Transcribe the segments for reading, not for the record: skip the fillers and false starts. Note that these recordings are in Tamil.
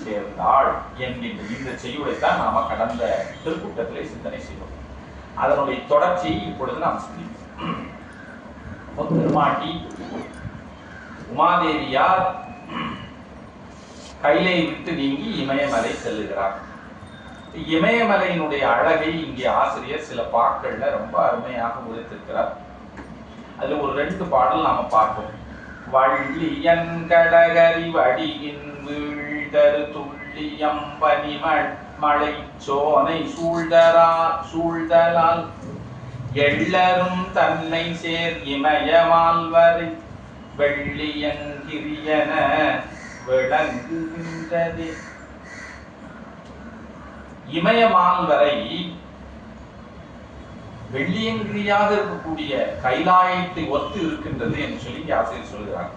சேர்ந்தாள் என்கின்ற இந்த செய்யுளைத்தான் நாம கடந்த திருக்கூட்டத்திலே சிந்தனை செய்வோம். அதனுடைய தொடர்ச்சியை இப்பொழுது நாம் சிந்திப்போம். பெருமாட்டி உமாதேவியார் கைலை விட்டு நீங்கி இமயமலை செல்லுகிறார். இமயமலையினுடைய அழகை இங்கே ஆசிரியர் சில பாக்கள்ல ரொம்ப அருமையாக உரைத்திருக்கிறார். அது ஒரு 2 பாடல் நாம பார்ப்போம். வள்ளியன் கடகரி வடியின் வீழ்தரு துள்ளியம் பனிமழ் மழை சோனை சூழ்தலால் எள்ளரும் தன்னை சேர் இமயமால்வரை வெள்ளியங்கிரியன விளங்குகின்றது. இமயமால்வரை வெள்ளியங்கிரியாக இருக்கக்கூடிய கைலாயத்தை ஒத்து இருக்கின்றது என்று சொல்லி ஆசிரியர் சொல்கிறார்.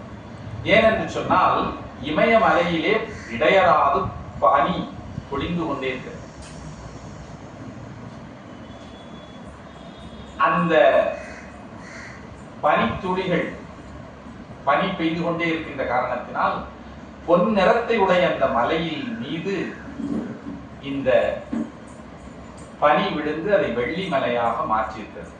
ஏனென்று சொன்னால் இமயமலையிலே இடையராது பனி பொழிந்து கொண்டே இருக்கிறது. அந்த பனித்துளிகள் பனி பெய்து கொண்டே இருக்கின்ற காரணத்தினால் பொன் நிறத்தை உடைய அந்த மலையில் மீது இந்த பனி விழுந்து அதை வெள்ளி மலையாக மாற்றியிருக்கிறது.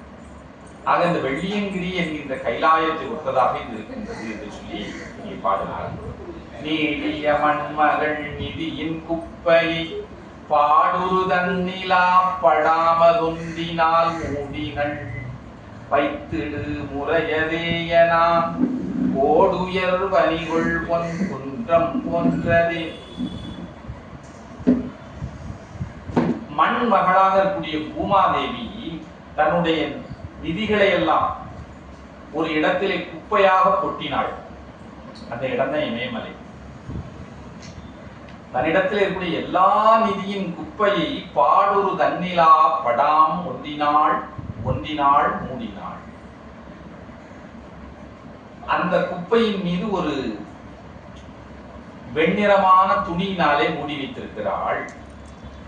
ஆக இந்த வெள்ளியங்கிரி என்கின்ற கைலாயத்தை ஒத்ததாக இது இருக்கின்றது என்று சொல்லி இங்கே பாடுகிறார். நீடிய மண்மகள் நிதியின் குப்பையை பாடுரு தன்னிலா படாமதொன்றினால் மூடினள் வைத்திடு முறையதேயனா ஓடுயர் வனிகொள் பொன் குன்றம் போன்றதே. மண் மகளாக இருக்கக்கூடிய பூமாதேவி தன்னுடைய நிதிகளை எல்லாம் ஒரு இடத்திலே குப்பையாக கொட்டினாள். அந்த இடம் தான் இமயமலை. தன்னிடத்தில் இருக்கக்கூடிய எல்லா நிதியின் குப்பையை பாடொரு தன்னிலா படாம் ஒன்றினாள் மூடினாள். அந்த குப்பையின் மீது ஒரு வெண்ணிறமான துணியினாலே மூடி வைத்திருக்கிறாள்.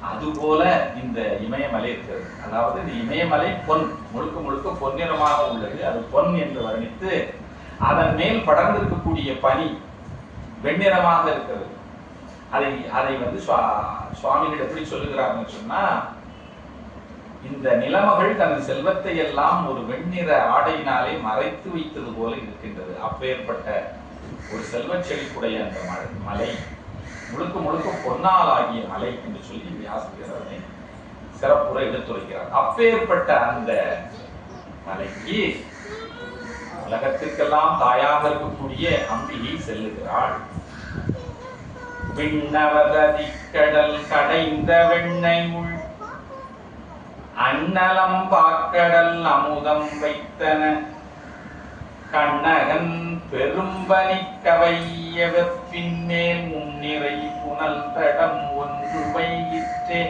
அதுபோல இந்த இமயமலை இருக்கிறது. அதாவது இந்த இமயமலை பொன், முழுக்க முழுக்க பொன்னிறமாக உள்ளது. அது பொன் என்று வர்ணித்து அதன் மேல் படர்ந்திருக்கக்கூடிய பனி வெண்ணிறமாக இருக்கிறது. அதை வந்து சுவாமிகள் எப்படி சொல்லுகிறார்னு சொன்னா, இந்த நிலமகள் தனது செல்வத்தை எல்லாம் ஒரு வெண்ணிற ஆடையினாலே மறைத்து வைத்தது போல இருக்கின்றது. அப்பேற்பட்ட ஒரு செல்வச் செழிப்புடைய அந்த மலை முழுக்க முழுக்க பொன்னால் ஆகிய மலை என்று சொல்லி ஆசிரியர் அதனை சிறப்புற எடுத்துரைக்கிறார். அப்பேற்பட்ட அந்த மலைக்கு உலகத்திற்கெல்லாம் தாயாக இருக்கக்கூடிய அம்பிகை செல்லுகிறாள். விண்ணவரதி கடல் கடைந்த வெண்ணை உள் அன்னலம் பாக்கடல் அமுதம் வைத்தன கண்ணகன் பெரும்பனி கவைய வெப்பின் மேல் முன்னிறை புனல் தடம் ஒன்று வையிற்றே.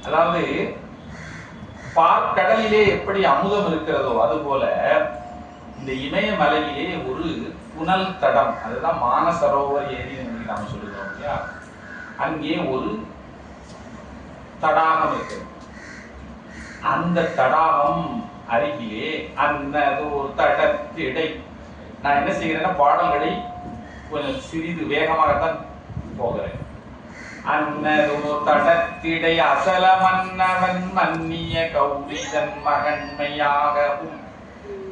அதாவது பார்க்கடலிலே எப்படி அமுதம் இருக்கிறதோ அதுபோல இந்த இமயமலையிலே ஒரு புனல் தடம், அதுதான் மானசரோவர் ஏரி என்று நாம் சொல்லுகிறோம் இல்லையா, அங்கே ஒரு தடாகம் இருக்கிறது. அந்த தடாகம் அருகிலே அன்னதோர் தடத்திடை, நான் என்ன செய்கிறேன்னா பாடல்களை கொஞ்சம் சிறிது வேகமாகத்தான் போகிறேன். அன்னதோர் தடத்திடை அசல மன்னவன் மன்னிய கௌரிதன் மகன்மையாகவும்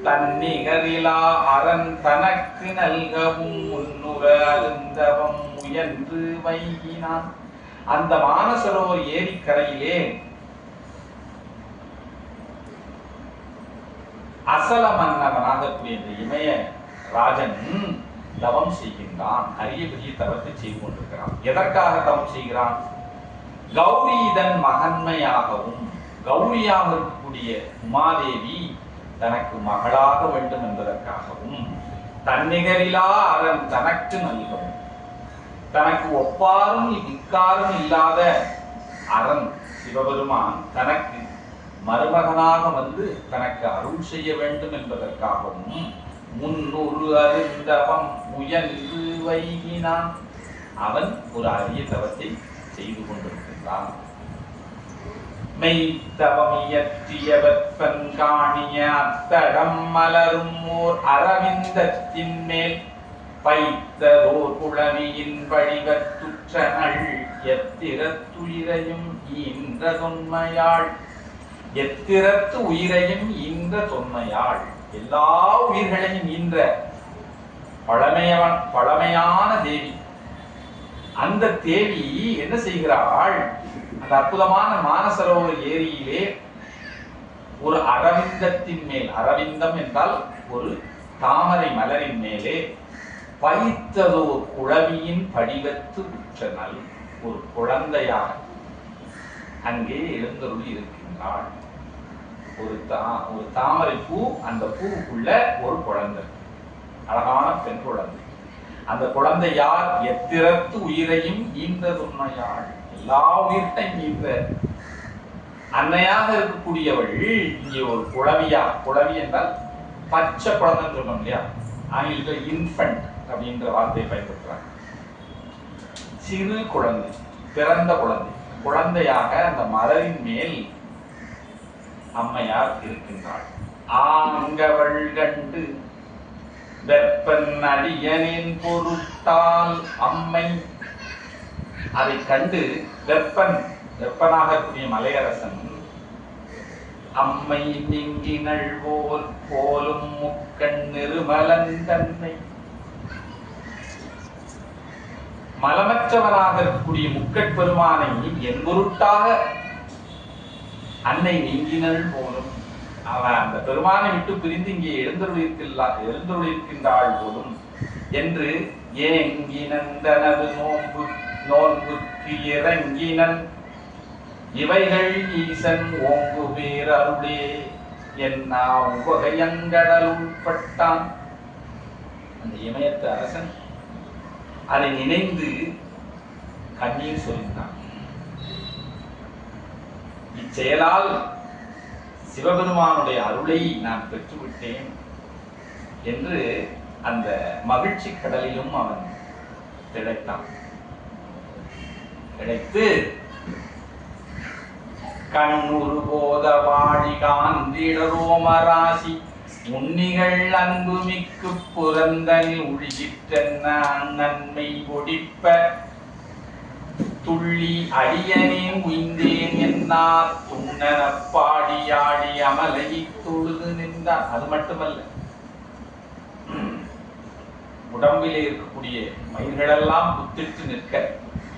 தன்னிகரிலா அரண் தனக்கு நல்கவும் முன்னுற அருந்தவம் முயன்று வைகினான். அந்த மானசரோவர் ஏரிக்கரையிலே அசல மன்னவனாக இந்த இமய ராஜன் தவம் செய்கின்றான். அரிய பெரிய தவத்தை செய்து கொண்டிருக்கிறான். எதற்காக தவம் செய்கிறான்? கௌரிதன் மகன்மையாகவும், கௌரியாக இருக்கக்கூடிய உமாதேவி தனக்கு மகளாக வேண்டும் என்பதற்காகவும், தன்னிகரிலா அரண் தனக்கு நல்கவும், தனக்கு ஒப்பாரும் இக்காரும் இல்லாத அரண் சிவபெருமான் தனக்கு மருமகனாக வந்து தனக்கு அருள் செய்ய வேண்டும் என்பதற்காகவும் முன்னொரு அருந்தவம் முயன்று வைகினான். அவன் ஒரு அரிய தவத்தை செய்து கொண்டிருக்கின்றான். மெய்த்தவமியற்றிய வெப்பன் காணிய அத்தடம் மலரும் ஓர் அரவிந்தத்தின் மேல் பைத்ததோர் குழவியின் வடிவத்துற்றனள் எத்திரத்துயிரையும் ஈன்ற தொன்மையாள். எத்திரத்து உயிரையும் ஈன்ற தொன்மையாள், எல்லா உயிர்களையும் ஈன்ற பழமையான தேவி. அந்த தேவி என்ன செய்கிறாள்? அந்த அற்புதமான மானசரோவர் ஏரியிலே ஒரு அரவிந்தத்தின் மேல், அரவிந்தம் என்றால் ஒரு தாமரை மலரின் மேலே பைத்ததோர் குழவியின் படிவத்து உற்றனள், ஒரு குழந்தையாக அங்கே எழுந்தருளி இருக்கின்றாள். ஒரு தாமரை பூ, அந்த பூவுக்குள்ள ஒரு குழந்தை, அழகான பெண் குழந்தை. அந்த குழந்தை யார்? எத்திரத்து உயிரையும் ஈன்ற தொன்மையாள், எல்லா உயிரையும் ஈன்ற அன்னையாக இருக்கக்கூடியவள் இங்கே ஒரு குழவியா. குழவி என்றால் பச்சை குழந்தைன்னு சொன்னோம் இல்லையா, ஆங்கிலத்தில் இன்ஃபன்ட் அப்படின்ற வார்த்தையை பயன்படுத்துறாங்க. சிறு குழந்தை, பிறந்த குழந்தை, குழந்தையாக அந்த மலரின் மேல் அம்மையார் இருக்கின்றாள். ஆங்கவள் கண்டு வெப்பன் அடியனின் பொருட்டால் அம்மை, அதை கண்டு வெப்பனாக கூடிய மலையரசன் அம்மை நீங்கினள் போலும் முக்கண் நிருமலன் தன்னை, மலமற்றவனாக இருக்கக்கூடிய முக்கட்பெருமானை என் பொருட்டாக அன்னை நீங்கினள் போலும், அவன் அந்த பெருமானை விட்டு பிரிந்து இங்கே எழுந்தருளிருக்கின்றாள் போலும் என்று ஏங்கினன் தனது நோன்புக்கு இறங்கினன் இவைகள் ஈசன் ஓங்கு பேரருளே என்னா உவகையங்கடல் உட்பட்டான். அந்த இமயத்து அரசன் அதை நினைந்து கண்ணீர் சொரிந்தான். இச்செயலால் சிவபெருமானுடைய அருளை நான் பெற்றுவிட்டேன் என்று அந்த மகிழ்ச்சி கடலிலும் அவன் திளைத்தான். திளைத்து கண்ணுறு போத வாழி காந்திடரோமராசி உன்னிகள் அன்பு மிக்கு புறந்தனில் உழிகிற்றென்ன நன்மை ஒடிப்ப துள்ளி அடியனே உய்ந்தேன் என்னார் துண்ணன பாடியாடி அமலையை தொழுது நின்றார். அது மட்டுமல்ல, உடம்பிலே இருக்கக்கூடிய மயிர்களெல்லாம் புத்திட்டு நிற்க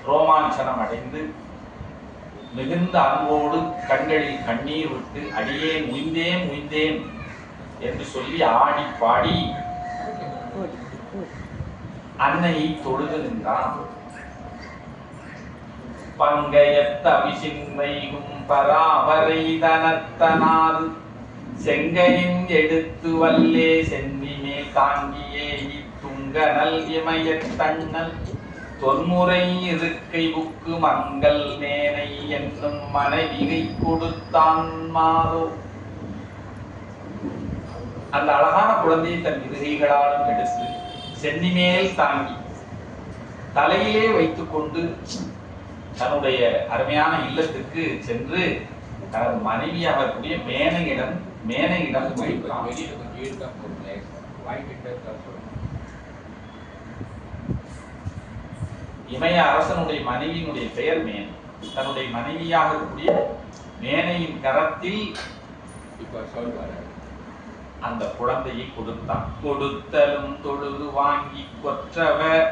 ரோமாஞ்சனம் அடைந்து மிகுந்த அன்போடு கண்களில் கண்ணீர் விட்டு அடியேன் உய்ந்தேன் உய்ந்தேன் என்று சொல்லி ஆடி பாடி அன்னையை தொழுது நின்றான். பங்கையத்த அபிசின்மைகும் பராவரை தனத்தனாது செங்கையின் எடுத்து வல்லே சென்னிமே தாங்கியே இத்துங்கனல் இமயத்தண்ணல் தொன்முறை இருக்கை புக்கு மங்கள் மேனை என்னும் மனைவிகை கொடுத்தான் மாதோ. அந்த அழகான குழந்தையை தன் இருகைகளாலும் எடுத்து சென்னிமேல் தாங்கி தலையிலே வைத்துக் கொண்டு தன்னுடைய அருமையான இல்லத்துக்கு சென்று தனது மனைவியாக கூடிய மேனையிடம் இமய அரசனுடைய மனைவியினுடைய பெயர் மேனை. தன்னுடைய மனைவியாக கூடிய மேனையின் கரத்தில் அந்த குழந்தையை கொடுத்தான். கொடுத்தலும் தொழுது வாங்கி கொற்றவர்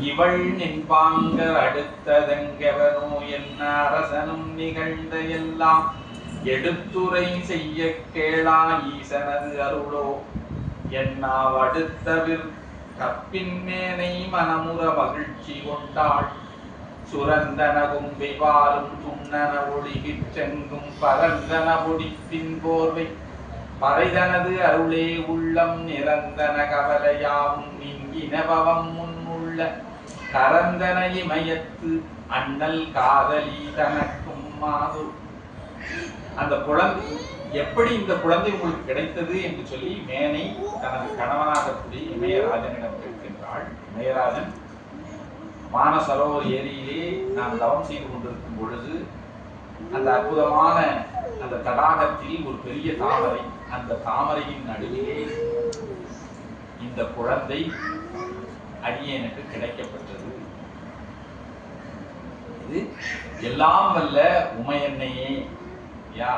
இவள் நின்பாங்கர் அடுத்ததெங்கவனோ என்ன அரசனும் நிகழ்ந்த எல்லாம் எடுத்துரை செய்ய கேளா ஈசனது அருளோ என்னாவ் அடுத்தவிர் கப்பின் மேனை மனமுற மகிழ்ச்சி கொண்டாள். சுரந்தன கும்பை பாலும் துண்ணன ஒளிகிற்றெங்கும் பரந்தன பொடிப்பின் போர்வை பறைதனது அருளே உள்ளம் நிரந்தன கவலையாவும் நீங்கின பவம் முன்னுள்ள கரந்தன இமயத்து அண்ணல் காதலி தனக்கும் மாது. அந்த குழந்தை எப்படி இந்த குழந்தை உங்களுக்கு கிடைத்தது என்று சொல்லி மேனை தனது கணவனாக கூடிய இமயராஜனிடம் கேட்கின்றாள். இமயராஜன் மானசரோவர் ஏரியிலே நான் தவம் செய்து கொண்டிருக்கும் பொழுது அந்த அற்புதமான அந்த தடாகத்தில் ஒரு பெரிய தாமரை, அந்த தாமரையின் நடுவிலே இந்த குழந்தை அடியேனுக்கு கிடைக்கப்பட்டது. இது எல்லாம் வல்ல உமையன்னையே யா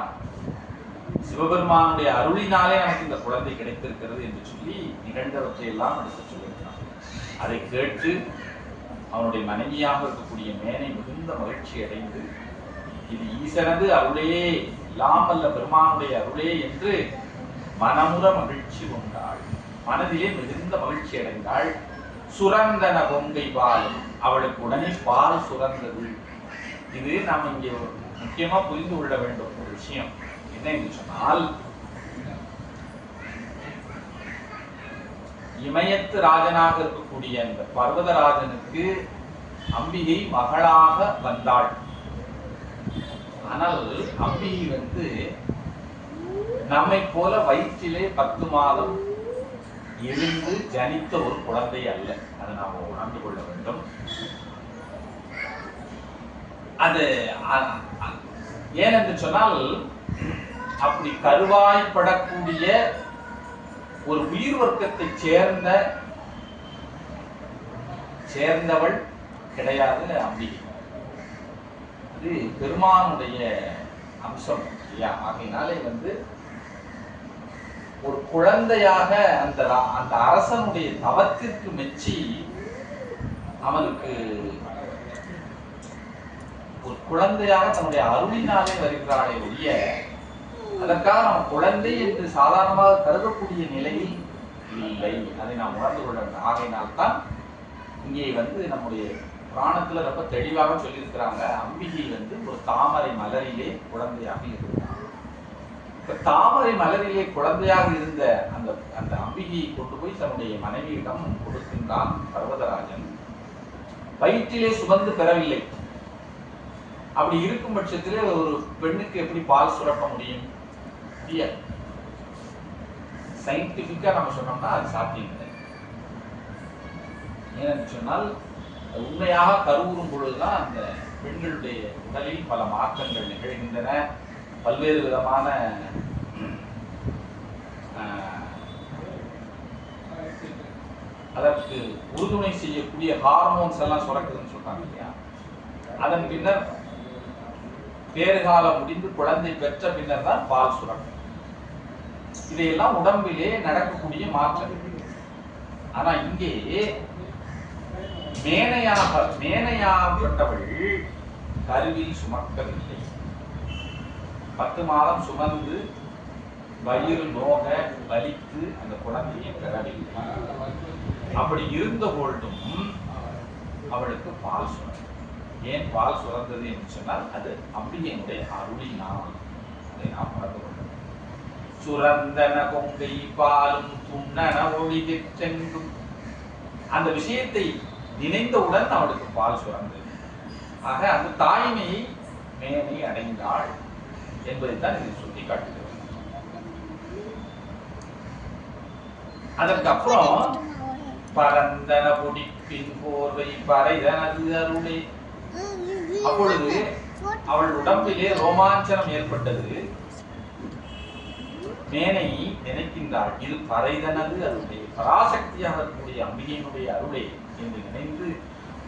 சிவபெருமானுடைய அருளினாலே நமக்கு இந்த குழந்தை கிடைத்திருக்கிறது என்று சொல்லி நிகழ்ந்தவற்றை எல்லாம் எடுத்து சொல்லியிருக்கிறான். அதை கேட்டு அவனுடைய மனைவியாக இருக்கக்கூடிய மேனை மிகுந்த மகிழ்ச்சி அடைந்து இது ஈசனது அருளே, எல்லாம் வல்ல பெருமானுடைய அருளே என்று மனமுற மகிழ்ச்சி கொண்டாள். மனதிலே மிகுந்த மகிழ்ச்சி அடைந்தாள். சுரந்தன பொங்கை பாலும், அவளுக்கு உடனே பால் சுரந்தது. இது நாம் இங்கே முக்கியமா புரிந்து கொள்ள வேண்டும் ஒரு விஷயம் என்ன என்று சொன்னால், இமயத்து ராஜனாக இருக்கக்கூடிய அந்த பர்வதராஜனுக்கு அம்பிகை மகளாக வந்தாள். ஆனால் அம்பிகை நம்மை போல வயிற்றிலே 10 மாதம் இருந்து ஜனித்த ஒரு குழந்தை அல்ல. அதை நாம் உணர்ந்து கொள்ள வேண்டும். அது ஏனென்று சொன்னால், அப்படி கருவாய்ப்படக்கூடிய ஒரு உயிர் வர்க்கத்தை சேர்ந்தவள் கிடையாது அம்பிகை. இது பெருமானுடைய அம்சம் இல்லையா? ஆகையினாலே ஒரு குழந்தையாக அந்த அரசனுடைய தவத்திற்கு மெச்சி அவனுக்கு ஒரு குழந்தையாக தன்னுடைய அருளினாலே வருகிறாளே ஒழிய, அதற்காக நாம் குழந்தை என்று சாதாரணமாக கருதக்கூடிய நிலையில் இல்லை. அதை நாம் உணர்ந்து கொள்ள வேண்டும். ஆகையினால்தான் இங்கே நம்முடைய புராணத்துல ரொம்ப தெளிவாக சொல்லியிருக்கிறாங்க, அம்பிகை ஒரு தாமரை மலரிலே குழந்தையாக இருக்கிறார். தாமரை மலரிலே குழந்தையாக இருந்த அந்த அம்பிகையை கொண்டு போய் தன்னுடைய மனைவியிடம் கொடுக்கின்றான் பர்வதராஜன். வயிற்றிலே சுமந்து பெறவில்லை. அப்படி இருக்கும் பட்சத்திலே ஒரு பெண்ணுக்கு எப்படி பால் சுரக்க முடியும்? சயின்டிபிக்கா நம்ம சொன்னோம்னா அது சாத்தியம் இல்லை. ஏன்னு சொன்னால், உண்மையாக கருவுறும் பொழுதுதான் அந்த பெண்களுடைய உடலில் பல மாற்றங்கள் நிகழ்கின்றன. பல்வேறு விதமான அதற்கு உறுதுணை செய்யக்கூடிய ஹார்மோன்ஸ் எல்லாம் சுரக்குதுன்னு சொல்றாங்க இல்லையா? அதன் பின்னர் பேறுகாலம் முடிந்து குழந்தை பெற்ற பின்னர் தான் பால் சுரக்கும். இதையெல்லாம் உடம்பிலே நடக்கக்கூடிய மாற்றங்கள். ஆனா இங்கே மேனையாகப்பட்டவள் கருவில் சுமக்கவில்லை. 10 மாதம் சுமந்து வயிறு நோக வலித்து அந்த குழந்தையை பெறவில்லை. அப்படி இருந்த பொழுதும் அவளுக்கு பால் சுரந்தது. ஏன் பால் சுரந்தது என்று சொன்னால், அது அம்பிகையினுடைய அருளினால். அதை நாம் மறந்து கொள்ள வேண்டும். சுரந்தன கொங்கை பாலும் துண்ணன ஒளிதெற்றென்றும், அந்த விஷயத்தை நினைந்தவுடன் அவளுக்கு பால் சுரந்தது. ஆக அந்த தாய்மையை மேனை அடைந்தாள் என்பதைத்தான் இதை சுட்டி காட்டுகிறது. அதற்கு அப்புறம் பரந்தன பொடிப்பின் போர்வை பறைதனது அருளே. அப்பொழுது அவள் உடம்பிலே ரோமாஞ்சனம் ஏற்பட்டது. மேனை நினைக்கின்றாள், இது பறைதனது அருளே, பராசக்தியாக இருக்கக்கூடிய அம்பிகையினுடைய அருளே என்று நினைந்து,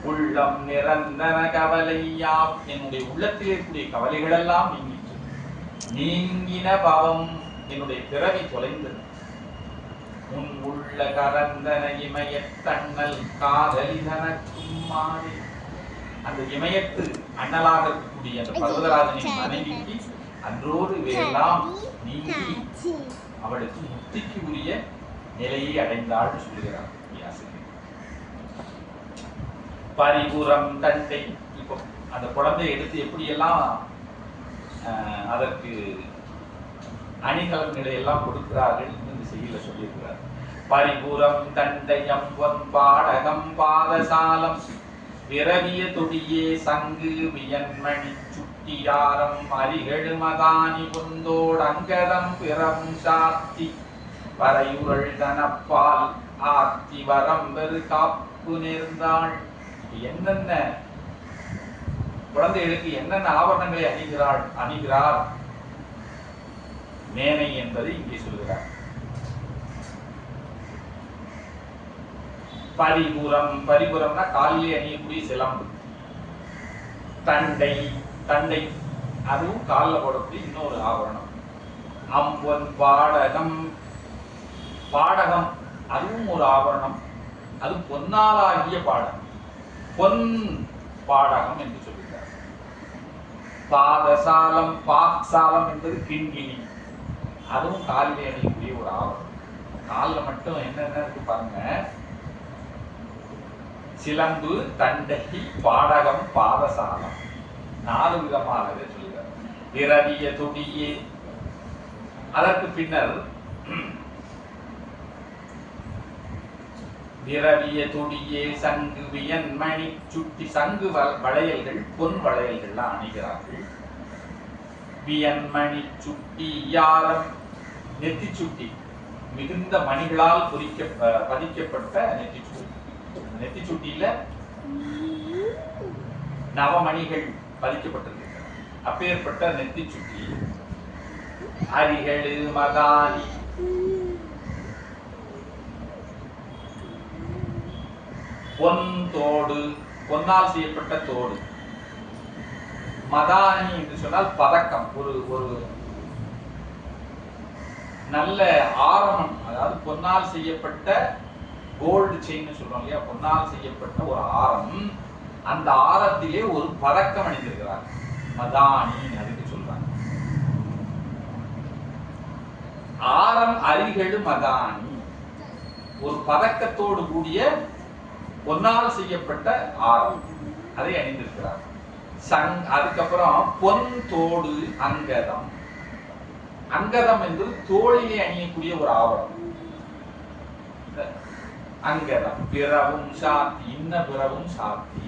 உள்ளம் நிரந்தன கவலையா, என்னுடைய உள்ளத்திலே இருக்கக்கூடிய கவலைகள் எல்லாம் நீங்கிற்று. நீங்கின பவம், என்னுடைய பிறவி தொலைந்தது. உன் உள்ள கரந்தன இமயத்தண்ணல் காதலிதனக்கும் மாறி, அந்த இமயத்து அண்ணலாக இருக்கக்கூடிய அந்த பர்வதராஜனின் மனைவிக்கு அன்றோடு இவையெல்லாம் நீங்கி அவளுக்கு முக்திக்கு உரிய நிலையை அடைந்தாள் சொல்லுகிறார் வியாசர். பரிபுரம் தண்டை, இப்போ அந்த குழந்தையை எடுத்து எப்படியெல்லாம் அதற்கு அணிகலன்களை எல்லாம் கொடுக்கிறார்கள் இந்த செய்தியில சொல்லியிருக்கிறார். பரிபுரம் தண்டையம் பொன் பாடகம் பாதசாலம் விரவிய தொடியே சங்கு வியன்மணி சுட்டியாரம் அரிகெழு மதானி பொந்தோடு அங்கதம் பிறம் சாத்தி வரையுரள் தனப்பால் ஆத்தி வரம்பெரு காப்பு நேர்ந்தாள். என்னென்ன குழந்தைகளுக்கு என்னென்ன ஆபரணங்களை அணிகிறார் மேனை என்பதை இங்கே சொல்கிறார். பரிபுரம், பரிபுரம்னா காலிலே அணியக்கூடிய சிலம்பு. தண்டை, தண்டை அதுவும் காலில் போடக்கூடிய இன்னொரு ஆபரணம். அம்பொன் பாடகம், பாடகம் அதுவும் ஒரு ஆபரணம். அது பொன்னாலாகிய பாடகம், பொன் பாடகம் என்று சொல்லுகிறார். பாதசாலம், பாக்சாலம் என்பது கிண்கிணி, அதுவும் காலிலே அணியக்கூடிய ஒரு ஆபரணம். காலில் மட்டும் என்னென்ன இருக்கு பாருங்க. சிலம்பு, தண்டை, பாடகம், பாதசாலம், 4 விதமாக சொல்லுகிறார். விரவிய துடியே, அதற்கு பின்னர் விரவிய துடியே சங்கு வியன் மணி சுட்டி, சங்கு வளையல்கள் பொன் வளையல்கள் அணிகிறார்கள். வியன்மணி சுட்டி யாரம், நெத்தி சுட்டி மிகுந்த மணிகளால் பதிக்கப்பட்ட நெத்தி சுட்டி. நெத்தி சுட்டியில நவமணிகள் பதிக்கப்பட்டிருக்கின்றன. அப்பேற்பட்ட நெத்தி சுட்டி. அரிகளு மதானி, பொன் தோடு, பொன்னால் செய்யப்பட்ட தோடு. மதானி என்று சொன்னால் பதக்கம், ஒரு ஒரு நல்ல ஆரமம், அதாவது பொன்னால் செய்யப்பட்ட கோல்டு செயின் சொல்றோம் இல்லையா, பொன்னால் செய்யப்பட்ட ஒரு ஆரம். அந்த ஆரத்திலே ஒரு பதக்கம் அணிந்திருக்கிறார். மதானி அதுக்கு சொல்றாங்க. ஆரம் அரிகளு மதானி, ஒரு பதக்கத்தோடு கூடிய பொன்னால் செய்யப்பட்ட ஆரம், அதை அணிந்திருக்கிறார். அதுக்கப்புறம் பொன் தோடு அங்கதம். அங்கதம் என்பது தோளிலே அணியக்கூடிய ஒரு ஆவரணம். அங்கதம் பிறவும் சாத்தி, இன்ன பிறவும் சாத்தி,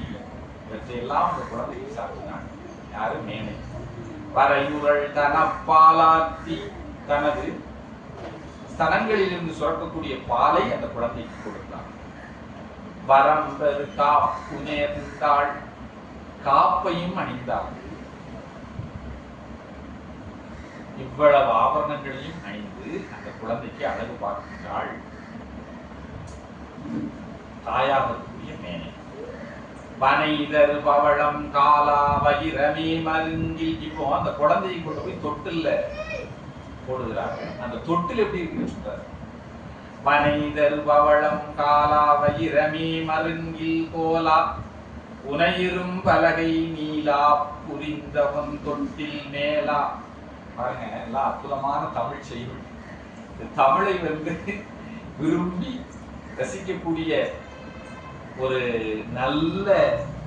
இவற்றையெல்லாம் அந்த குழந்தைக்கு சாத்தினான். யாரு? மேனை. வரையுறள் தனப்பாலாத்தி, தனது ஸ்தனங்களிலிருந்து சுரக்கக்கூடிய பாலை அந்த குழந்தைக்கு கொடுத்தான். வரம்பெரு காப்பு நேர்ந்தாள், காப்பையும் அணிந்தாள். இவ்வளவு ஆபரணங்களையும் அணிந்து அந்த குழந்தைக்கு அழகு பார்க்கின்றாள் தாயாக இருக்கக்கூடிய மேனை. பனைதர் பவளம் காலா வயிரமே மருங்கில். இப்போ அந்த குழந்தையை கொண்டு போய் தொட்டில்ல போடுகிறாங்க. அந்த தொட்டில் எப்படி இருக்குன்னு சொல்றாரு. பனைதர் பவளம் காலா வயிரமே மருங்கில் கோலா, உனையிரும் பலகை நீலா புரிந்தவன் தொட்டில் மேலா. பாருங்க, எல்லாம் அற்புதமான தமிழ் செய்யுள். தமிழை விரும்பி ரசிக்கக்கூடிய ஒரு நல்ல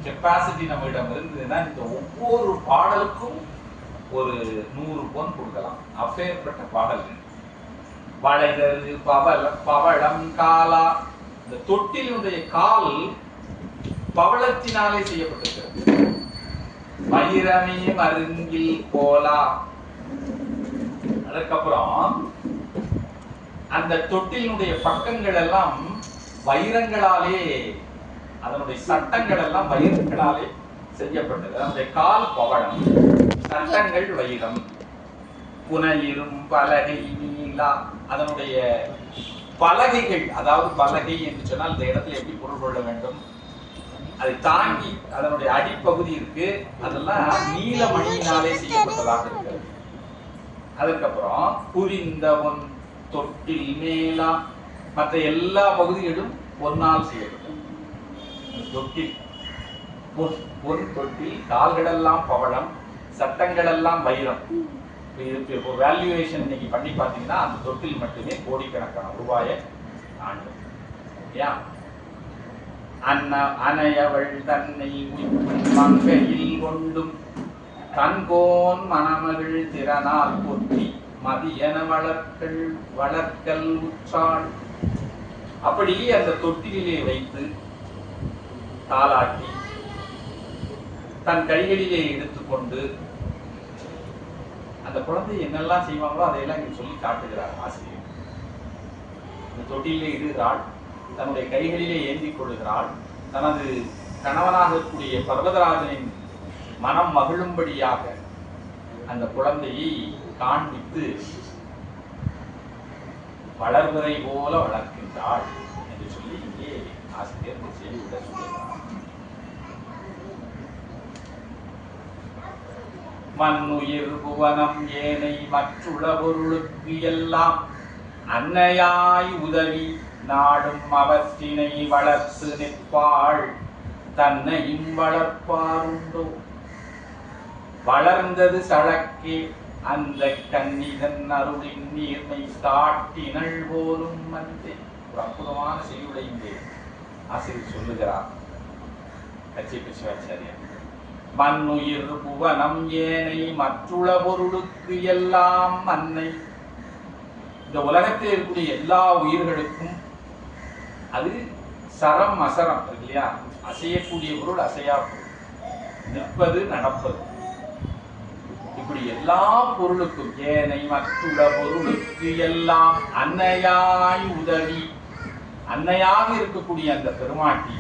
கெப்பாசிட்டி நம்மிடம் இருந்ததுன்னா இந்த ஒவ்வொரு பாடலுக்கும் ஒரு 100 பொன் கொடுக்கலாம். அப்பேற்பட்ட பாடல்கள். வளைதரு பவளம் காலா, இந்த தொட்டிலுடைய கால் பவளத்தினாலே செய்யப்பட்டிருக்கிறது. வைரமே மருங்கில் கோலா. அதுக்கப்புறம் அந்த தொட்டிலுடைய பக்கங்கள் எல்லாம் வைரங்களாலே, அதனுடைய சட்டங்கள் எல்லாம் வைரங்களாலே செய்யப்பட்டது. அதனுடைய கால் பவளம், சட்டங்கள் வைரம். புனையிரும் பலகை நீலா, அதனுடைய பலகைகள், அதாவது பலகை என்று சொன்னால் இந்த இடத்துல எப்படி பொருள் கொள்ள வேண்டும், அதை தாங்கி அதனுடைய அடிப்பகுதி இருக்கு, அதெல்லாம் நீலமணியினாலே செய்யப்பட்டதாக இருக்கிறது. அதுக்கப்புறம் புரிந்த பொன் தொட்டில் மேலா, மற்ற எல்லா பகுதிகளும் பொன்னால் செய்யப்பட்டது. தொட்டில் பொன் தொட்டில், கால்களெல்லாம் பவளம், சட்டங்களெல்லாம் வைரம். இப்போ வேல்யூவேஷன் இன்னைக்கு பண்ணி பார்த்தீங்கன்னா அந்த தொட்டில் மட்டுமே கோடிக்கணக்கான ரூபாயை தாண்டும். அனையவள் தன்னை மங்கையில் கொண்டும் தன்கோன் மணமகள் திறனால் பொத்தி மதியன வளர்க்கல் உற்றாள். அப்படி அந்த தொட்டிலே வைத்து தாளாட்டி தன் கைகளிலே எடுத்துக்கொண்டு அந்த குழந்தை என்னெல்லாம் செய்வாங்களோ அதையெல்லாம் இங்க சொல்லி காட்டுகிறார் ஆசிரியர். இந்த தொட்டிலே இடுகிறாள், தன்னுடைய கைகளிலே ஏந்திக் கொள்ளுகிறாள். தனது கணவனாக இருக்கக்கூடிய பர்வதராஜனின் மனம் மகிழும்படியாக அந்த குழந்தையை காண்பித்து வளர்வரை போல வளர்க்கின்றாள் என்று சொல்லி இங்கே ஆசிரியர் இந்த செய்தியுள்ள சொல்லுகிறார். மண்ணுயிர் புவனம் ஏனை மற்றுள பொருளுக்கு எல்லாம் அன்னையாய் உதவி நாடும் அவற்றினை வளர்த்து நிற்பாள் தன்னையும் வளர்ப்பாருண்டோ. வளர்ந்தது சழக்கே அந்த கன்னிதன் அருளின் நீர்மை காட்டினள் போலும் மந்தே. ஒரு அற்புதமான செய்யுளை இங்கே ஆசிரியர் சொல்லுகிறார் கச்சியப்ப சிவாச்சாரியார். மண்ணுயிர் புவனம் ஏனை மற்றுள பொருளுக்கு எல்லாம் அன்னை. இந்த உலகத்தில் இருக்கக்கூடிய எல்லா உயிர்களுக்கும் அது சரம் அசரம் இருக்கு இல்லையா, அசையக்கூடிய பொருள் அசையா பொருள், நிற்பது நடப்பது, இப்படி எல்லா பொருளுக்கும் ஏனை மற்றுள்ள பொருளுக்கு எல்லாம் அன்னையாய் உதவி. அன்னையாக இருக்கக்கூடிய அந்த பெருமாட்டி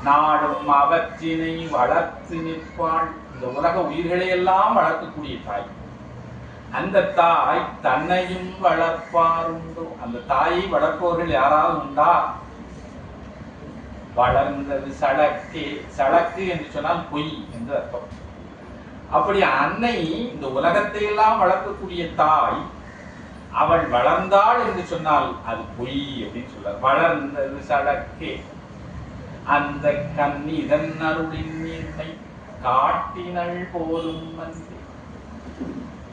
நாடும் அவற்றினை வளர்த்து நிற்பாள். இந்த உலக உயிர்களை எல்லாம் வளர்க்கக்கூடிய தாய். அந்த தாய் தன்னையும் வளர்ப்பாருண்டோ. அந்த தாயை வளர்ப்பவர்கள் யாராவது உண்டா? வளர்ந்தது சழக்கே. சழக்கு என்று சொன்னால் பொய் என்று அர்த்தம். அப்படி அன்னை இந்த உலகத்தை எல்லாம் வளர்க்கக்கூடிய தாய், அவள் வளர்ந்தாள் என்று சொன்னால் அது பொய் அப்படின்னு சொல்றார். வளர்ந்தது சழக்கே அந்த கன்னிதன் அருளின் நீர்மை காட்டினள் போலும் மந்தே.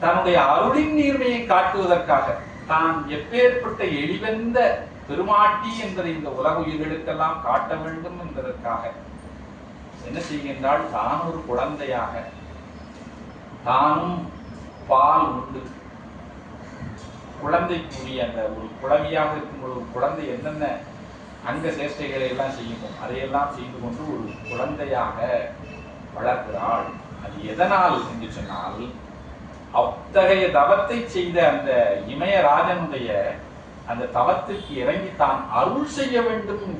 தன்னுடைய அருளின் நீர்மையை காட்டுவதற்காக, தான் எப்பேற்பட்ட எளிவந்த பெருமாட்டி என்பதை இந்த உலக உயிர்களுக்கெல்லாம் காட்ட வேண்டும் என்பதற்காக என்ன செய்கின்றாள்? தான் ஒரு குழந்தையாக, தானும் பால் உண்டு. குழந்தைக்குரிய அந்த ஒரு குழவியாக இருக்கும்போது ஒரு குழந்தை என்னென்ன அங்க சேஷ்டைகளை எல்லாம் செய்யுமோ அதையெல்லாம் செய்து கொண்டு ஒரு குழந்தையாக வளர்க்கிறாள். அது எதனால் என்று சொன்னால், அத்தகைய தவத்தை செய்த அந்த இமயராஜனுடைய அந்த தவத்துக்கு இறங்கி தான் அருள் செய்ய வேண்டும்,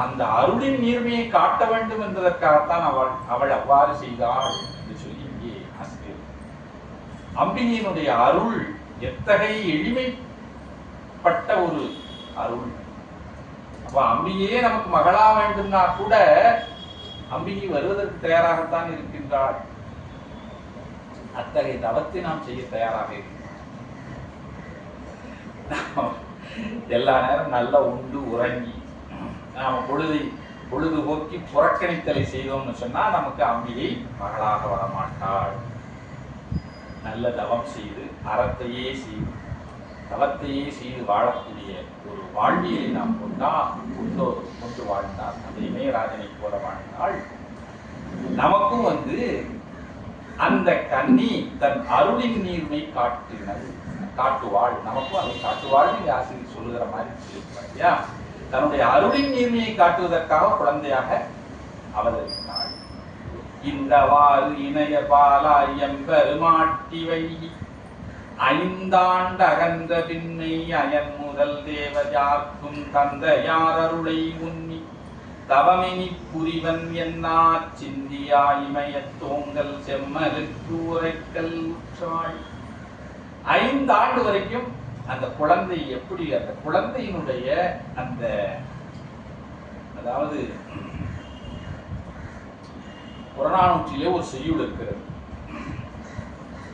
அந்த அருளின் நீர்மையை காட்ட வேண்டும் என்பதற்காகத்தான் அவள் அவ்வாறு செய்தாள் என்று சொல்லி இங்கே ஆசிரியர். அம்பிகையினுடைய அருள் எத்தகைய எளிமைப்பட்ட ஒரு அருள். அப்ப அம்பிகையே நமக்கு மகளா வேண்டும்னா கூட அம்பிகை வருவதற்கு தயாராகத்தான் இருக்கின்றாள். அத்தகைய தவத்தை நாம் செய்ய தயாராக இருக்கிறோம். எல்லா நேரம் நல்லா உண்டு உறங்கி நாம பொழுதுபோக்கி புறக்கணித்தலை செய்தோம்னு சொன்னா நமக்கு அம்பிகை மகளாக வரமாட்டாள். நல்ல தவம் செய்து அறத்தையே செய்து தவத்தையே செய்து வாழக்கூடிய ஒரு வாழ்வியலை நாம் கொண்டு வாழ்ந்தால், அந்த இமயராஜனை போல வாழ்ந்தால் நமக்கும் அந்த கன்னி தன் அருளின் நீர்மை காட்டுவாள். நமக்கும் அதை காட்டுவாள் ஆசிரியர் சொல்லுகிற மாதிரி சொல்லியிருப்பார். தன்னுடைய அருளின் நீர்மையை காட்டுவதற்காக குழந்தையாக அவதரித்தாள். இந்தவாறு இணைய பாலாய் எம்பெருமாட்டி வைகி ஐந்தாண்டு அகன்ற பின்னை அயன் முதல் தேவஜாக்கும் தந்தையார் அருளை முன்னி தவமினி புரிவன் என்னா சிந்தியா இமயத் தோங்கல் செம்மலுக்கு உரைக்கல் உற்றாள். 5 ஆண்டு வரைக்கும் அந்த குழந்தை எப்படி, அந்த குழந்தையினுடைய அந்த அதாவது புறநானூற்றிலே ஒரு செய்யுள் இருக்கிறது.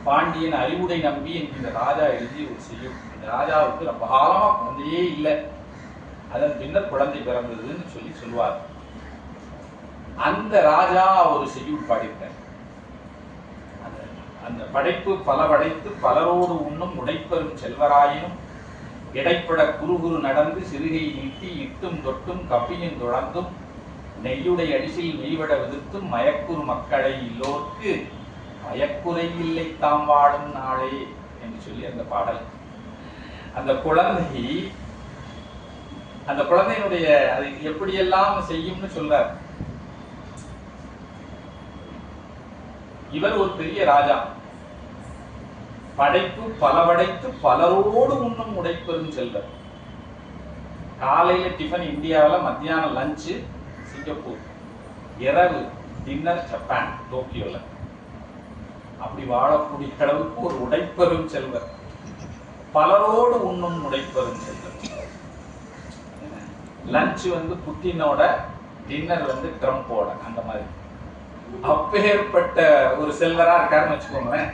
பாண்டியன் அறிவுடை நம்பி என்கிற ராஜா எழுதிய ஒரு செய்யுள். இந்த ராஜாவுக்கு ரொம்ப காலமா குழந்தையே இல்லை, அதன் பின்னர் குழந்தை பிறந்ததுன்னு சொல்லுவார். அந்த ராஜா ஒரு செய்யுள் பாடியிருக்கார். அந்த படைப்பு பல படைத்து பலரோடு உண்ணும் உடைப்பெறும் செல்வராயினும் இடைப்பட குறுகுறு நடந்து சிறுகை நீட்டி இட்டும் தொட்டும் கப்பியும் தொடர்ந்தும் நெய்யுடை அடிசில் மெய்வட விதிர்த்தும் மயக்குறு மக்களை இல்லோர்க்கு மயக்குறை இல்லை தாம் வாழும் நாளே என்று சொல்லி அந்த பாடல். அந்த குழந்தையினுடைய அது எப்படியெல்லாம் செய்யும்னு சொல்றார். இவர் ஒரு பெரிய ராஜா, படைப்பு பல படைத்து பலரோடு உண்ணும் உடைப்பெறும் செல்வர். காலையில டிஃபன் இந்தியாவில், மத்தியானம் லஞ்சு சிங்கப்பூர், இரவு டின்னர் ஜப்பான் டோக்கியோல. அப்படி வாழக்கூடிய அளவுக்கு ஒரு உடைப்பெறும் செல்வர், பலரோடு உண்ணும் உடைப்பெறும் செல்வர். லஞ்ச் வந்து புட்டினோட, டின்னர் வந்து ட்ரம்போட, அந்த மாதிரி. அப்பேற்பட்ட ஒரு செல்வரா இருக்காருன்னு வச்சுக்கோங்களேன்.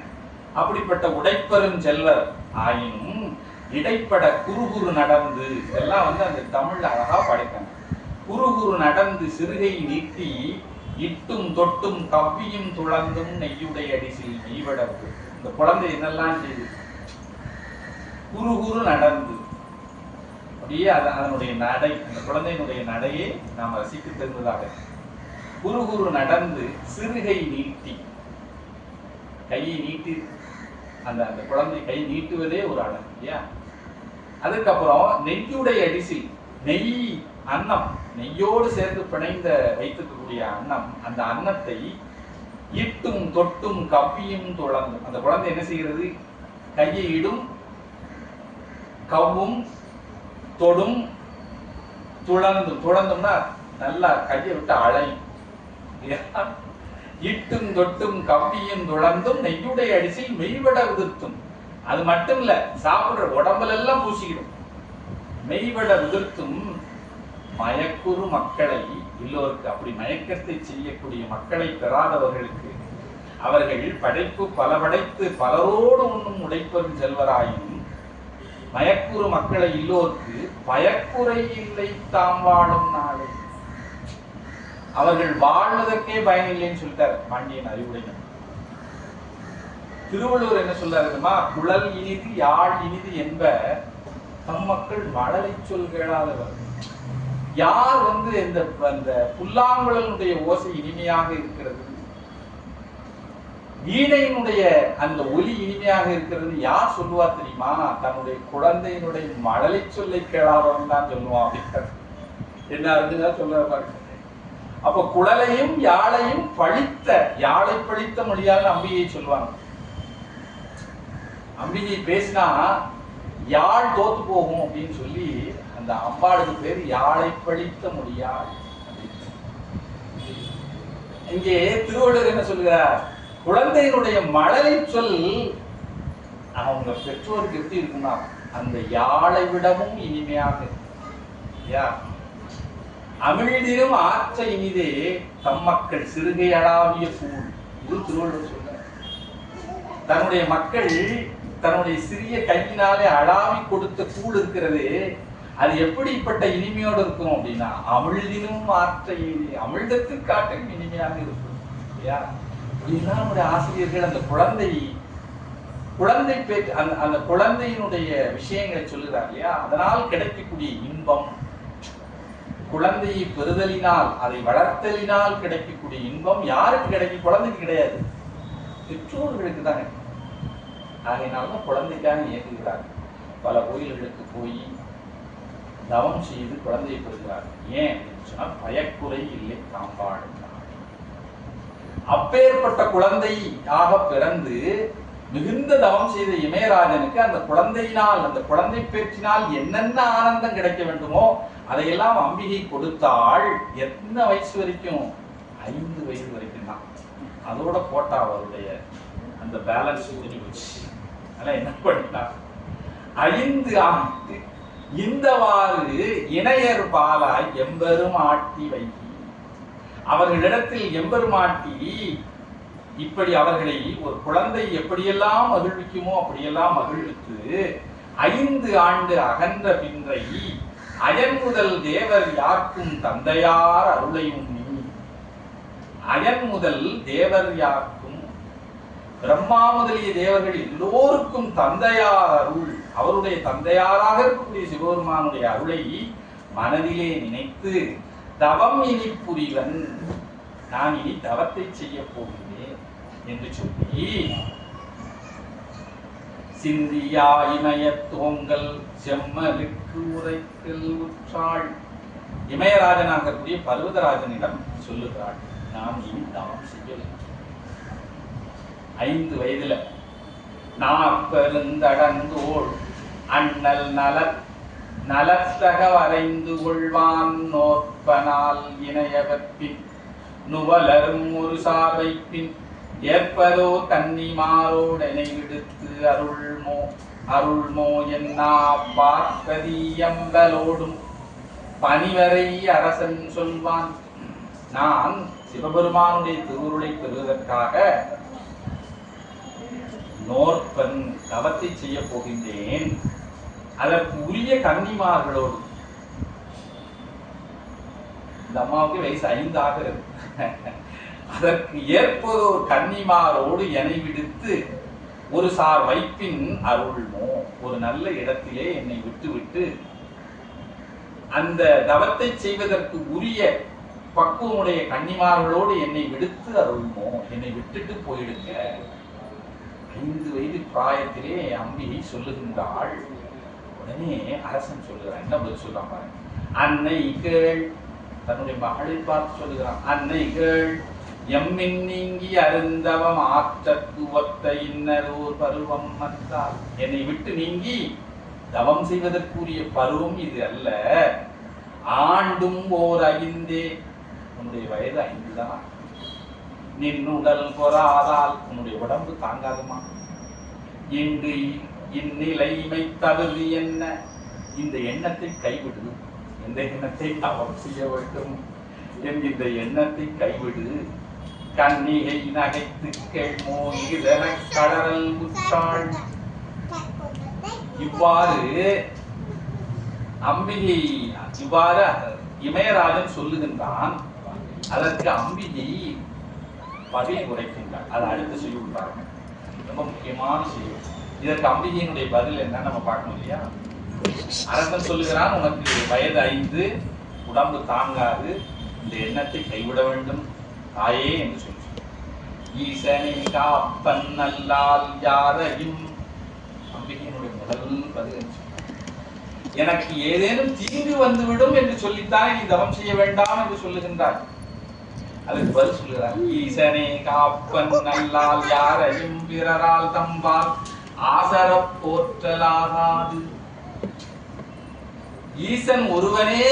அப்படிப்பட்ட உடைப்பெரும் செல்வர் ஆயினும் இடைப்பட குறுகுறு நடந்து, இதெல்லாம் வந்து அந்த தமிழ்ல அழகா படிக்காங்க. குறுகுறு நடந்து சிறுகை நீட்டி இட்டும் தொட்டும் கவ்வியும் துளந்தும் நெய்யுடைய அடிசில் நெய்வடவு. இந்த குழந்தை என்னெல்லாம் செய்யுது? குறுகுறு நடந்து, அப்படியே அதனுடைய நடை, அந்த குழந்தையினுடைய நடையை நாம் ரசிக்க தெரிந்ததாக. குறுகுறு நடந்து சிறுகை நீட்டி, கையை நீட்டி, அந்த அந்த குழந்தை கை நீட்டுவதே ஒரு அழகு இல்லையா? அதுக்கப்புறம் நெய்யுடைய அடிசி, நெய் அன்னம், நெய்யோடு சேர்ந்து பிணைந்த வைத்திருக்கக்கூடிய அன்னம், அந்த அன்னத்தை இட்டும் தொட்டும் கவ்வியும் துளந்தும், அந்த குழந்தை என்ன செய்கிறது? கையை இடும், கவ்வும், தொடும், துளந்தும். துளந்தும்னா நல்லா கையை விட்டு அழையும். இட்டும் தொட்டும் கவ்வியும் துளந்தும் நெய்யுடைய அடிசில் மெய்வட உதிர்த்தும். அது மட்டும் இல்ல, சாப்பிடுற உடம்புல எல்லாம் பூசிக்கிடும். மெய்வட உதிர்த்தும் மயக்குறு மக்களை, எல்லோருக்கு அப்படி மயக்கத்தை செய்யக்கூடிய மக்களை பெறாதவர்களுக்கு, அவர்கள் படைப்பு பல படைத்து பலரோடு உண்ணும் உடைப்பெரும் செல்வராயும் மயக்குறு மக்களை எல்லோருக்கு பயக்குறை இல்லை தாம் வாழும் நாளை. அவர்கள் வாழ்வதற்கே பயன் இல்லைன்னு சொல்லிட்டார் பாண்டியன் அறிவுடையன். திருவள்ளுவர் என்ன சொல்றாருமா? குழல் இனிது யாழ் இனிது என்ப தம் மக்கள் மழலை சொல் கேளாதவர். யார் வந்து இந்த புல்லாங்குழலுடைய ஓசை இனிமையாக இருக்கிறது, வீணையினுடைய அந்த ஒலி இனிமையாக இருக்கிறது, யார் சொல்லுவா தெரியுமா? தன்னுடைய குழந்தையினுடைய மழலை சொல்லை கேளாதவன் தான் சொல்லுவான் அப்படின்றார். என்ன அருந்துதான் சொல்ற பாருங்க. அப்ப குழலையும் யாழையும் பழித்த, யாழை பழித்த மொழியால் அம்பிகையை சொல்லுவாங்க. அம்பிகை பேசினா யாழ் தோத்து போகும் அப்படின்னு சொல்லி அந்த அம்பாளுக்கு பேர் யாழை பழித்த மொழியாள். இங்கே திருவள்ளுவர் என்ன சொல்கிறார்? குழந்தையினுடைய மழலை சொல் அவங்க பெற்றோருக்கு எப்படி இருக்குன்னா அந்த யாழை விடவும் இனிமையாக இருக்கும். அமிழ்திலும் ஆற்ற இனிதே தம் மக்கள் சிறுகை அளாவிய கூழ். இது திருவள்ளுவர் சொல்ற. தன்னுடைய மக்கள் தன்னுடைய சிறிய கையினாலே அளாவி கொடுத்த கூழ் இருக்கிறது, அது எப்படிப்பட்ட இனிமையோடு இருக்கும் அப்படின்னா அமிழ்திலும் ஆற்ற இனிதே, அமிழ்தத்துக்கு காட்டும் இனிமையாக இருக்கும் இல்லையா? அப்படின்னா நம்முடைய ஆசிரியர்கள் அந்த குழந்தை பேச்சு, அந்த குழந்தையினுடைய விஷயங்களை சொல்லுறார் இல்லையா? அதனால் கிடைக்கக்கூடிய இன்பம், குழந்தையை பெறுதலினால், அதை வளர்த்தலினால் கிடைக்கக்கூடிய இன்பம் யாருக்கு கிடைக்கும்? குழந்தைக்கு கிடையாது, பெற்றோர்களுக்கு தானே. ஆகையினால்தான் குழந்தைக்காக இயக்குகிறார்கள். பல கோயில்களுக்கு போய் தவம் செய்து குழந்தையை பெறுகிறார்கள். ஏன் அப்படின்னு சொன்னா பயக்குறை இல்லை காம்பாடு. அப்பேற்பட்ட குழந்தையாக பிறந்து மிகுந்த தவம் செய்த இமயராஜனுக்கு அந்த குழந்தையினால், அந்த குழந்தை பேச்சினால் என்னென்ன ஆனந்தம் கிடைக்க வேண்டுமோ அதையெல்லாம் அம்பிகை கொடுத்தாள். எத்தனை வயசு வரைக்கும்? 5 வயது வரைக்கும் தான். அதோட போட்டா அவருடைய அந்த பேலன்ஸ் முடிவுச்சு. அதெல்லாம் என்ன பண்ணா 5 ஆண்டு இந்தவாறு இணையர் பாலாய் எம்பெரும் ஆட்டி வைகி, அவர்களிடத்தில் எம்பெருமாட்டி இப்படி அவர்களை ஒரு குழந்தை எப்படியெல்லாம் மகிழ்விக்குமோ அப்படியெல்லாம் மகிழ்வித்து 5 ஆண்டு அகன்ற பின்றை அயன் முதல் தேவர் யார்க்கும் தந்தையார் அருளையும் நீ. அயன் முதல் தேவர் யார்க்கும், பிரம்மா முதலிய தேவர்கள் எல்லோருக்கும் தந்தையார் அருள், அவருடைய தந்தையாராக இருக்கக்கூடிய சிவபெருமானுடைய அருளை மனதிலே நினைத்து தவம் இனி புரிவன், நான் இனி தவத்தை செய்ய போகிறேன் என்று சொல்லி சிந்தியா இமயத்தோங்கல் செம்மலுக்கு உரைக்கல் உற்றாள். இமயராஜனாக இருக்கக்கூடிய பர்வதராஜனிடம் சொல்லுகிறாள், நான் இனி தவம் செய்யல. 5 வயதுல நாற்பெருந்தடந்தோள் அண்ணல் நலத்தக வரைந்து கொள்வான் நோற்பனால் இணையவற்பின் நுவலரும் ஒரு சாவைப்பின் ஏற்பதோ கன்னிமாரோடனை விடுத்து அருள்மோ என்ன பார்ப்பதியம்பலோடும் பணிவரை அரசன் சொல்வான். நான் சிவபெருமானுடைய திருவுருளை பெறுவதற்காக நோற்பன் தவத்தை செய்ய போகின்றேன். அதற்கு உரிய கன்னிமார்களோடு, இந்த அம்மாவுக்கு வயசு 5 ஆகிறது, அதற்கு ஏற்பது ஒரு கன்னிமாரோடு என்னை விடுத்து ஒரு சார் வைப்பின் அருள்மோ, ஒரு நல்ல இடத்திலே என்னை விட்டு அந்த தவத்தை செய்வதற்கு உரிய பக்குவமுடைய கன்னிமார்களோடு என்னை விடுத்து அருள்மோ, என்னை விட்டுட்டு போயிடுங்க. 5 வயது பிராயத்திலே அம்பிகை சொல்லுகின்றாள். உடனே அரசன் சொல்லுகிறான். என்ன பதில் சொல்றான் பாருங்க. அன்னை கேள், தன்னுடைய மகளை பார்த்து சொல்லுகிறான். அன்னை கேள், எம்மின் நீங்கி அருந்தவம் ஆற்றற்கு ஒத்த இன்னரோர் பருவம் வந்தால், என்னை விட்டு நீங்கி தவம் செய்வதற்குரிய பருவம் இது அல்ல. ஆண்டும் ஓர் 5, உன்னுடைய வயது 5 தான். நின் உடல் பொறாதால், உன்னுடைய உடம்பு தாங்காதுமா. இன்று இந்நிலைமை தகுதி என்ன, இந்த எண்ணத்தை கைவிடு. இந்த எண்ணத்தை தவம் செய்ய வேண்டும் என்கின்ற எண்ணத்தை கைவிடு. கன்னிகை நகைத்து கேள்மோ இதர கடல் முற்றாள். இவ்வாறு அம்பிகை, இவ்வாறு இமயராஜன் சொல்லுகின்றான். அதற்கு அம்பிகை பதில் உரைக்கின்றார். அதை அடுத்து செய்யுள்ளார்கள். ரொம்ப முக்கியமான செய்யும். இதற்கு அம்பிகையினுடைய பதில் என்ன நம்ம பார்க்கணும் இல்லையா? அரசன் சொல்லுகிறான், உனக்கு வயது 5, உடம்பு தாங்காது, இந்த எண்ணத்தை கைவிட வேண்டும் தாயே என்று சொல்லி, ஈசனை காப்பன் நல்லால் யாரையும், அம்பிகையினுடைய முதல் பதில் எனக்கு ஏதேனும் தீங்கு வந்துவிடும் என்று சொல்லித்தான் நீ தவம் செய்ய வேண்டாம் என்று சொல்லுகின்றார். அதுக்கு பதில் சொல்லுகிறார். ஈசனை காப்பன் நல்லால் யாரையும் பிறரால் தம்பால் ஆசர போற்றலாகாது. ஈசன் ஒருவனே